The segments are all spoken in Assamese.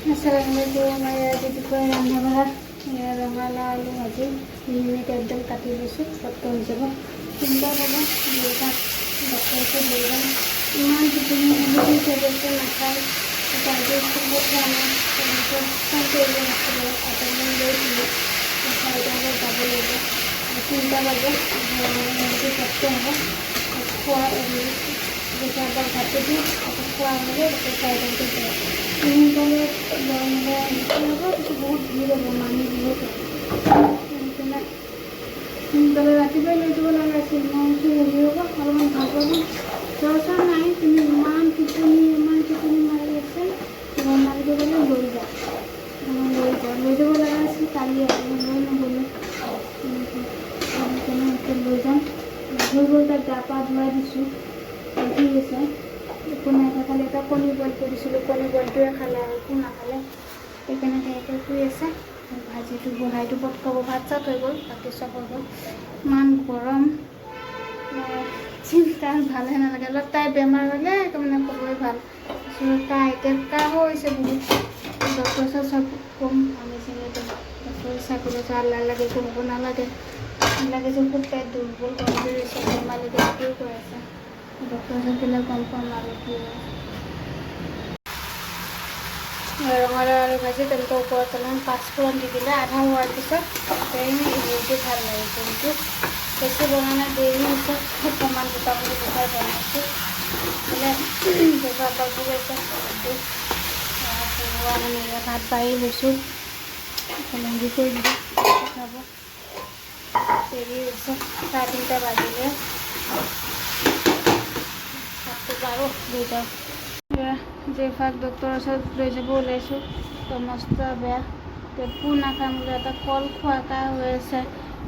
Assalamualaikum, saya Titi Puan Rangga Rangala Alu Haji. Ini एकदम काटी লৈছোঁ কত হৈ যাব সুন্দৰ হ'ব দেউতাক ডক্টৰকে লৈ যাম ইমান টোপনি আহিছে টেবলেটটো নাখায় তাৰপিছত স্কুলত যোৱা নাই তাৰপিছত ফোন কৰিব নাছিলে এপইণ্টমেণ্ট লৈছিলোঁ চাৰিটাত যাব লাগিব 3টা বাজে হেৰিটো কষ্ট হ'ব খোৱা বেচাৰবাক ভাতটো দি আকৌ খোৱা হ'লে চাৰিটাতে যায় সোনকালে গৰমলৈ হ'ব কিন্তু বহুত ভিৰ হ'ব মানুহ বহুত সোনকালে ৰাতিপুৱাই লৈ যাব লগা আছিল মই হেৰি হ'ব অলপমান ভাল পাব জ্বৰ চৰ নাই কিন্তু ইমান টোপনি মাৰি আছে মাৰি দিবলৈ লৈ যাব যাব লগা আছিল কালি লৈ নগ'লোঁ লৈ যাম হৈ গ'ল তাক গা পা ধুৱাই দিছোঁ ঠিক আছে একো নাই খালি এটা কণী বইল কৰিছিলোঁ কণী বইলটোৱে খালে আৰু একো নাখালে সেইকাৰণে তেনেকৈ শুই আছে ভাজিটো বনাইটো পটকাব ভাত চাত হৈ গ'ল বাকী চব হৈ গ'ল ইমান গৰম চিন্তা ভালহে নালাগে অলপ তাই বেমাৰ হ'লে তাৰমানে ক'বই ভাল তাই এতিয়া কাহ হৈছে বহুত ডক্টৰ চব কম আমি চিনি ডক্টৰ চাকৰি আল্লাহ লাগে কৰিব নালাগে লাগে যে খুব পেট দুৰ্বল কমজোৰি হৈছে বেমাৰ লাগে সেইটোও কৈ আছে ডক্টৰ থাকিলে গম পাম আৰু কি ৰঙালাও আলু ভাজি তেনেকৈ ওপৰত অলপমান পাঁচফোৰণ দি দিলে আধা হোৱাৰ পিছত হেৰিটো ভাল লাগে কিন্তু বেছি বনালে দেৰি হৈছে অকণমান দুটা বুলি দুটাই বনাইছোঁ বোলে দেউতা গৈছে মানে ভাত বাঢ়ি লৈছোঁ লেম্বি কৰি দিলোঁ খাব দেৰি হৈছে 3:30 বাজিলে ভাতটো বাৰু লৈ যাওঁ যে ফাক ডক্টৰৰ ওচৰত লৈ যাব ওলাইছোঁ সমস্যা বেয়া একো নাখাম বোলে এটা কল খোৱা কাহ হৈ আছে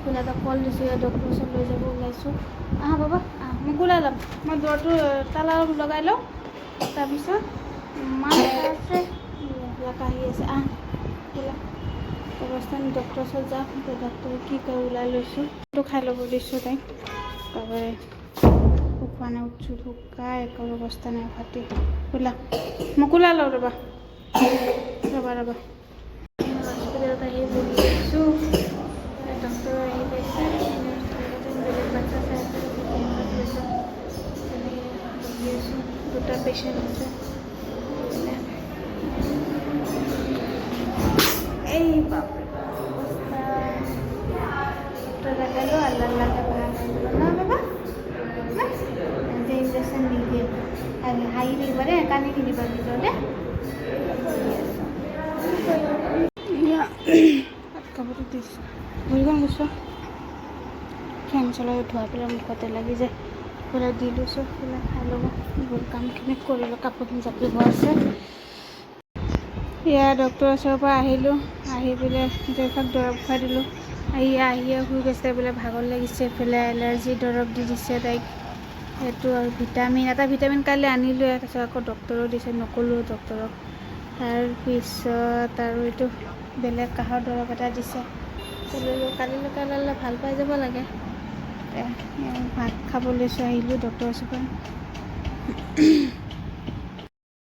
বোলে এটা কল দিছোঁ ডক্টৰৰ ওচৰত লৈ যাব ওলাইছোঁ আহা বাবা মোক ওলাই ল'ম মই দৰটো তালা লগাই লওঁ তাৰপিছত মাছ আছে কাহি আছে ওলা অৱস্থা ডক্টৰৰ ওচৰত যাম ডক্টৰে কি কয় ওলাই লৈছোঁ সেইটো খাই ল'ব দিছোঁ তাইক তাৰপৰা খোৱা নাই উঠছোঁ শুকাই একো অৱস্থা নাই ফাটি ওলা মোক ওলাই লওঁ ৰ'বা হস্পিটেলত আহি বহি আছোঁ ডক্টৰ আহি পাইছে বেলেগ বাচ্চা চাই বহি আছোঁ দুটা পেচেণ্ট আছে এই বাপৰে অৱস্থা ডক্টৰ দেখালোঁ আল্লাহ ভাল ন বাবা ইঞ্জেকশ্যন নিদিয়ে হাঁহি থাকিব দে কান্দি থাকিব ভিতৰতে কাপোৰটো দিছোঁ ভৰিখন গৈছোঁ ফেন চলাই ধোৱা পেলাই মুখতে লাগি যায় পুৰা দি লৈছোঁ পুৰা খাই ল'ব বহুত কামখিনি কৰিলোঁ কাপোৰখিনি জাপি হোৱা আছে এয়া ডক্টৰৰ ওচৰৰ পৰা আহিলোঁ আহি পেলাই জয়ফাক দৰৱ খুৱাই দিলোঁ আহিয়ে শুই গৈছে বোলে ভাগৰ লাগিছে এইফালে এলাৰ্জি দৰৱ দি দিছে তাইক সেইটো আৰু ভিটামিন কালি আনিলোঁ তাৰপিছত আকৌ ডক্টৰেও দিছে নক'লোঁ ডক্টৰক তাৰপিছত আৰু এইটো বেলেগ কাহৰ দৰৱ এটা দিছে কালিলৈকে ওলালে ভাল পাই যাব লাগে ভাত খাব লৈছোঁ আহিলোঁ ডক্টৰৰ ওচৰৰ পৰা